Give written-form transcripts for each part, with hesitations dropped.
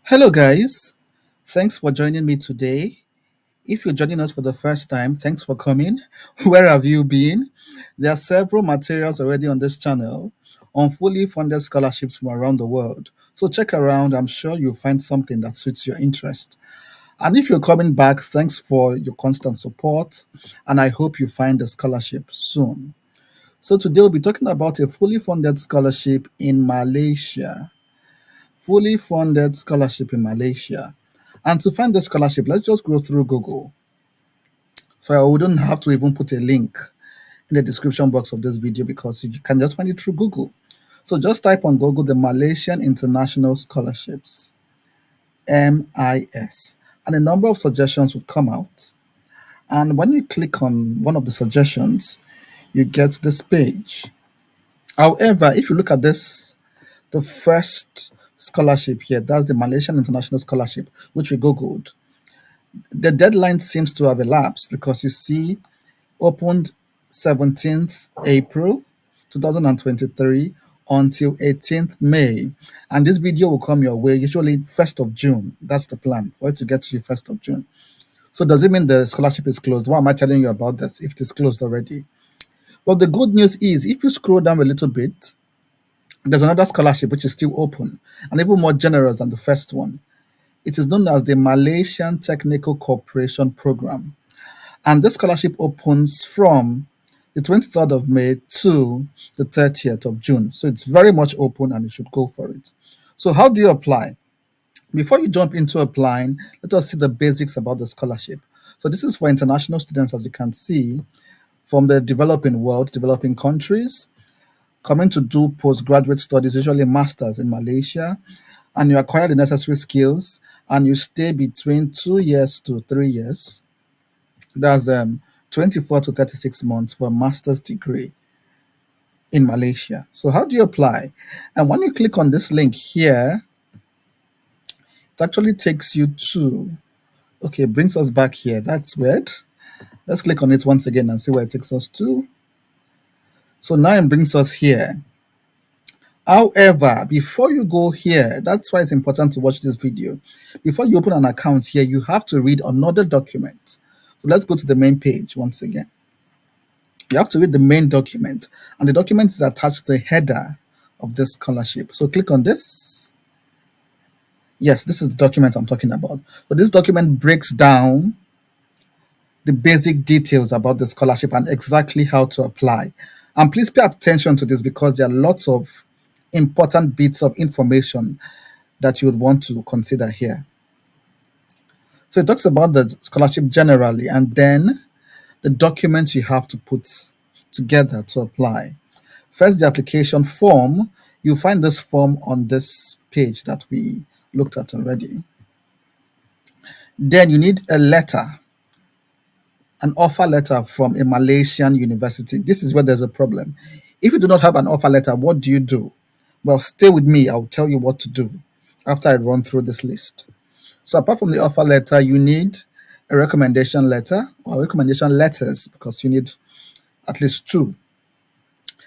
Hello, guys. Thanks for joining me today. If you're joining us for the first time, thanks for coming. Where have you been? There are several materials already on this channel on fully funded scholarships from around the world. So check around. I'm sure you'll find something that suits your interest. And if you're coming back, thanks for your constant support. And I hope you find a scholarship soon. So today we'll be talking about a fully funded scholarship in Malaysia. Fully funded scholarship in Malaysia. And to find the scholarship, let's just go through Google. So I wouldn't have to even put a link in the description box of this video because you can just find it through Google. So just type on Google the Malaysian International Scholarships, MIS, and a number of suggestions would come out. And when you click on one of the suggestions, you get this page. However, if you look at this, the first scholarship here, that's the Malaysian International Scholarship, which we Googled. The deadline seems to have elapsed because you see opened 17th April 2023 until 18th May. And this video will come your way usually 1st of June. That's the plan for it to get to you 1st of June. So does it mean the scholarship is closed? Why am I telling you about this if it is closed already? Well, the good news is if you scroll down a little bit, there's another scholarship which is still open and even more generous than the first one. It is known as the Malaysian Technical Cooperation Program. And this scholarship opens from the 23rd of May to the 30th of June. So it's very much open and you should go for it. So how do you apply? Before you jump into applying, let us see the basics about the scholarship. So this is for international students, as you can see, from the developing world, developing countries, coming to do postgraduate studies, usually masters in Malaysia, and you acquire the necessary skills and you stay between 2 years to 3 years. That's 24 to 36 months for a master's degree in Malaysia. So how do you apply? And when you click on this link here, it actually takes you to, okay, brings us back here. That's weird. Let's click on it once again and see where it takes us to. So now it brings us here. However, before you go here, that's why it's important to watch this video. Before you open an account here, you have to read another document. So let's go to the main page once again. You have to read the main document, and the document is attached to the header of this scholarship. So click on this. Yes, this is the document I'm talking about. So this document breaks down the basic details about the scholarship and exactly how to apply. And please pay attention to this because there are lots of important bits of information that you would want to consider here. So it talks about the scholarship generally and then the documents you have to put together to apply. First, the application form. You find this form on this page that we looked at already. Then you need a letter, an offer letter from a Malaysian university. This is where there's a problem. If you do not have an offer letter, what do you do? Well, stay with me. I'll tell you what to do after I run through this list. So apart from the offer letter, you need a recommendation letter or recommendation letters because you need at least two.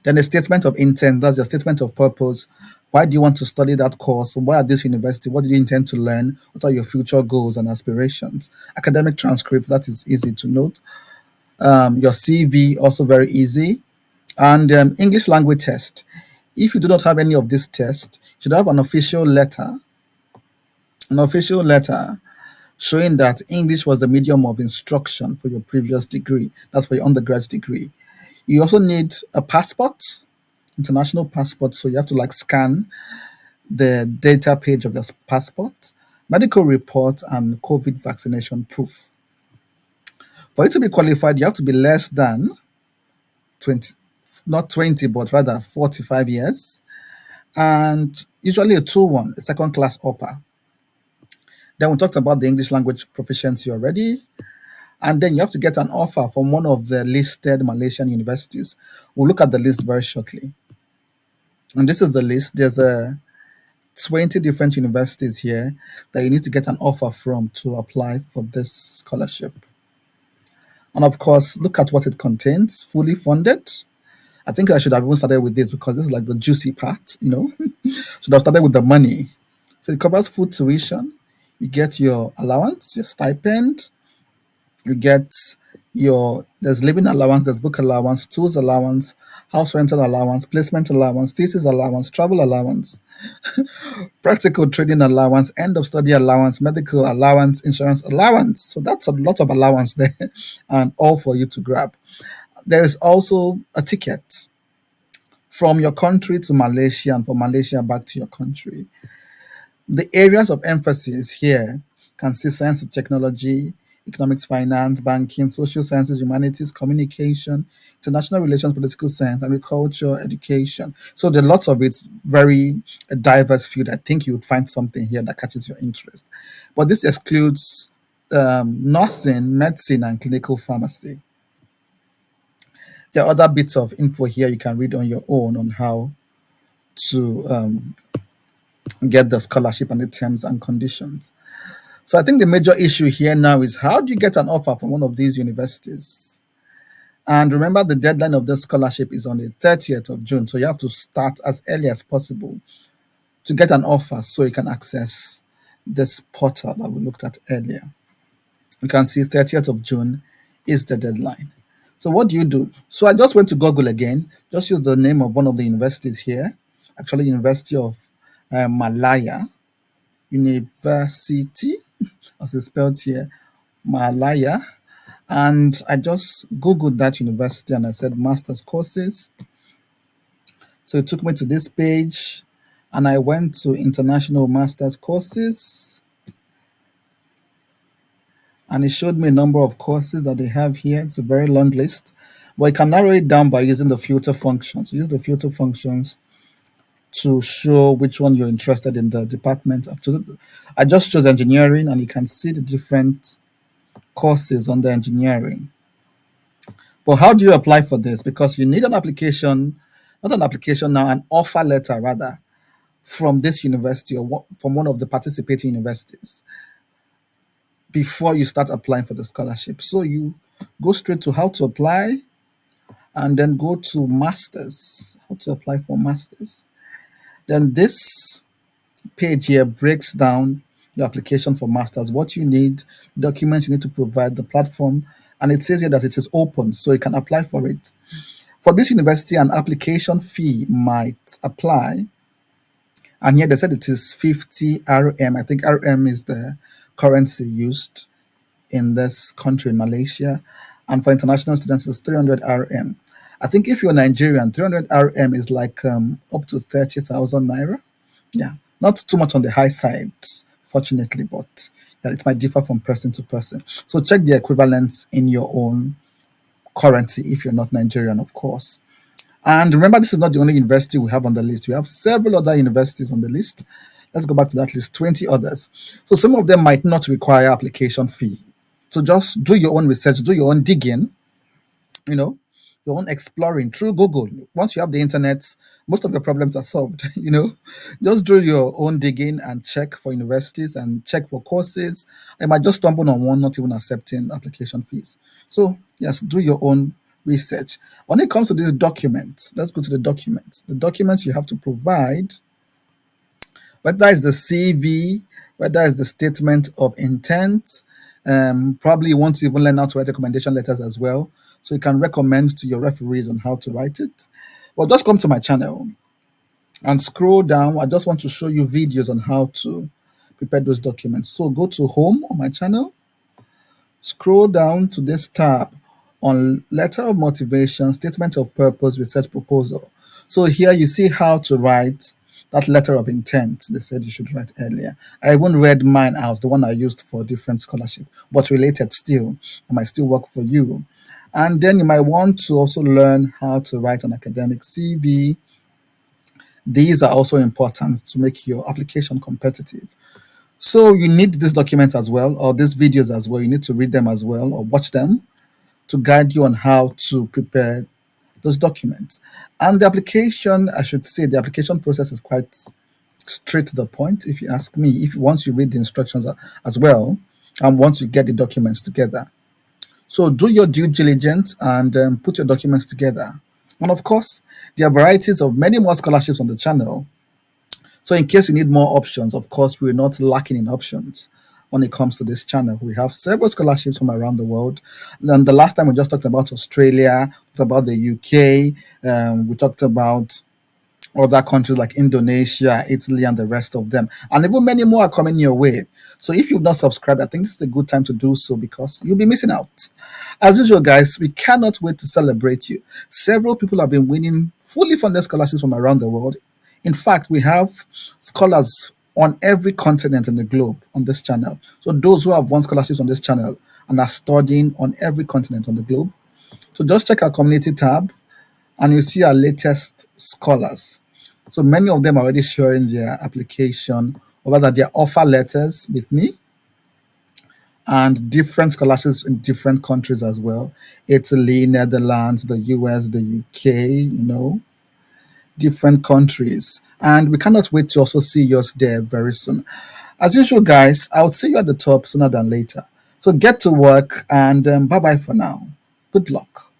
Then a statement of intent, that's your statement of purpose. Why do you want to study that course? Why at this university? What do you intend to learn? What are your future goals and aspirations? Academic transcripts, that is easy to note. Your CV, also very easy. And English language test. If you do not have any of these tests, you should have an official letter showing that English was the medium of instruction for your previous degree. That's for your undergraduate degree. You also need a passport, international passport. So you have to scan the data page of your passport, medical report, and COVID vaccination proof. For you to be qualified, you have to be less than 20, not 20, but rather 45 years. And usually a 2-1, a second class upper. Then we talked about the English language proficiency already. And then you have to get an offer from one of the listed Malaysian universities. We'll look at the list very shortly. And this is the list. There's 20 different universities here that you need to get an offer from to apply for this scholarship. And of course, look at what it contains, fully funded. I think I should have even started with this because this is like the juicy part, should have started with the money. So it covers food, tuition, you get your allowance, your stipend, you get there's living allowance, there's book allowance, tools allowance, house rental allowance, placement allowance, thesis allowance, travel allowance, practical trading allowance, end of study allowance, medical allowance, insurance allowance. So that's a lot of allowance there, and all for you to grab. There is also a ticket from your country to Malaysia and from Malaysia back to your country. The areas of emphasis here can see science and technology, economics, finance, banking, social sciences, humanities, communication, international relations, political science, agriculture, education. So there are lots of it's very a diverse field. I think you would find something here that catches your interest. But this excludes nursing, medicine, and clinical pharmacy. There are other bits of info here you can read on your own on how to get the scholarship and the terms and conditions. So I think the major issue here now is how do you get an offer from one of these universities? And remember, the deadline of the scholarship is on the 30th of June. So you have to start as early as possible to get an offer so you can access this portal that we looked at earlier. You can see 30th of June is the deadline. So what do you do? So I just went to Google again, just use the name of one of the universities here, actually University of Malaya University, as it's spelled here, Malaya. And I just Googled that university and I said master's courses. So it took me to this page and I went to international master's courses and it showed me a number of courses that they have here. It's a very long list, but you can narrow it down by using the filter functions. Use the filter functions to show which one you're interested in the department. I just chose engineering and you can see the different courses under engineering. But how do you apply for this? Because you need an application, not an application now, an offer letter rather, from this university or from one of the participating universities before you start applying for the scholarship. So you go straight to how to apply and then go to masters, how to apply for masters. Then this page here breaks down your application for masters, what you need, documents you need to provide, the platform, and it says here that it is open, so you can apply for it. For this university, an application fee might apply, and here they said it is 50 RM. I think RM is the currency used in this country, in Malaysia, and for international students, it's 300 RM. I think if you're Nigerian, 300 RM is like up to 30,000 naira. Yeah, not too much on the high side, fortunately, but yeah, it might differ from person to person. So check the equivalents in your own currency if you're not Nigerian, of course. And remember, this is not the only university we have on the list. We have several other universities on the list. Let's go back to that list, 20 others. So some of them might not require application fee. So just do your own research, do your own digging, you know, your own exploring through Google. Once you have the internet, most of your problems are solved, you know. Just do your own digging and check for universities and check for courses. I might just stumble on one not even accepting application fees. So yes, do your own research. When it comes to these documents, let's go to the documents. The documents you have to provide, whether it's the CV, whether it's the statement of intent, probably you want to even learn how to write recommendation letters as well. So you can recommend to your referees on how to write it. Well, just come to my channel and scroll down. I just want to show you videos on how to prepare those documents. So go to home on my channel, scroll down to this tab on letter of motivation, statement of purpose, research proposal. So here you see how to write that letter of intent they said you should write earlier. I even read mine out, the one I used for different scholarship, but related still. It might still work for you. And then you might want to also learn how to write an academic CV. These are also important to make your application competitive. So you need these documents as well, or these videos as well. You need to read them as well or watch them to guide you on how to prepare those documents. And the application, I should say, the application process is quite straight to the point, if you ask me, if once you read the instructions as well, and once you get the documents together. So do your due diligence and put your documents together. And of course, there are varieties of many more scholarships on the channel. So in case you need more options, of course, we're not lacking in options when it comes to this channel. We have several scholarships from around the world. And the last time we just talked about Australia, talked about the UK, we talked about other countries like Indonesia, Italy, and the rest of them. And even many more are coming your way. So if you've not subscribed, I think this is a good time to do so because you'll be missing out. As usual, guys, we cannot wait to celebrate you. Several people have been winning fully funded scholarships from around the world. In fact, we have scholars on every continent in the globe on this channel. So those who have won scholarships on this channel and are studying on every continent on the globe. So just check our community tab and you see our latest scholars. So many of them are already sharing their application, or rather their offer letters with me, and different scholarships in different countries as well. Italy, Netherlands, the US, the UK, different countries. And we cannot wait to also see yours there very soon. As usual, guys, I'll see you at the top sooner than later. So get to work and bye bye for now. Good luck.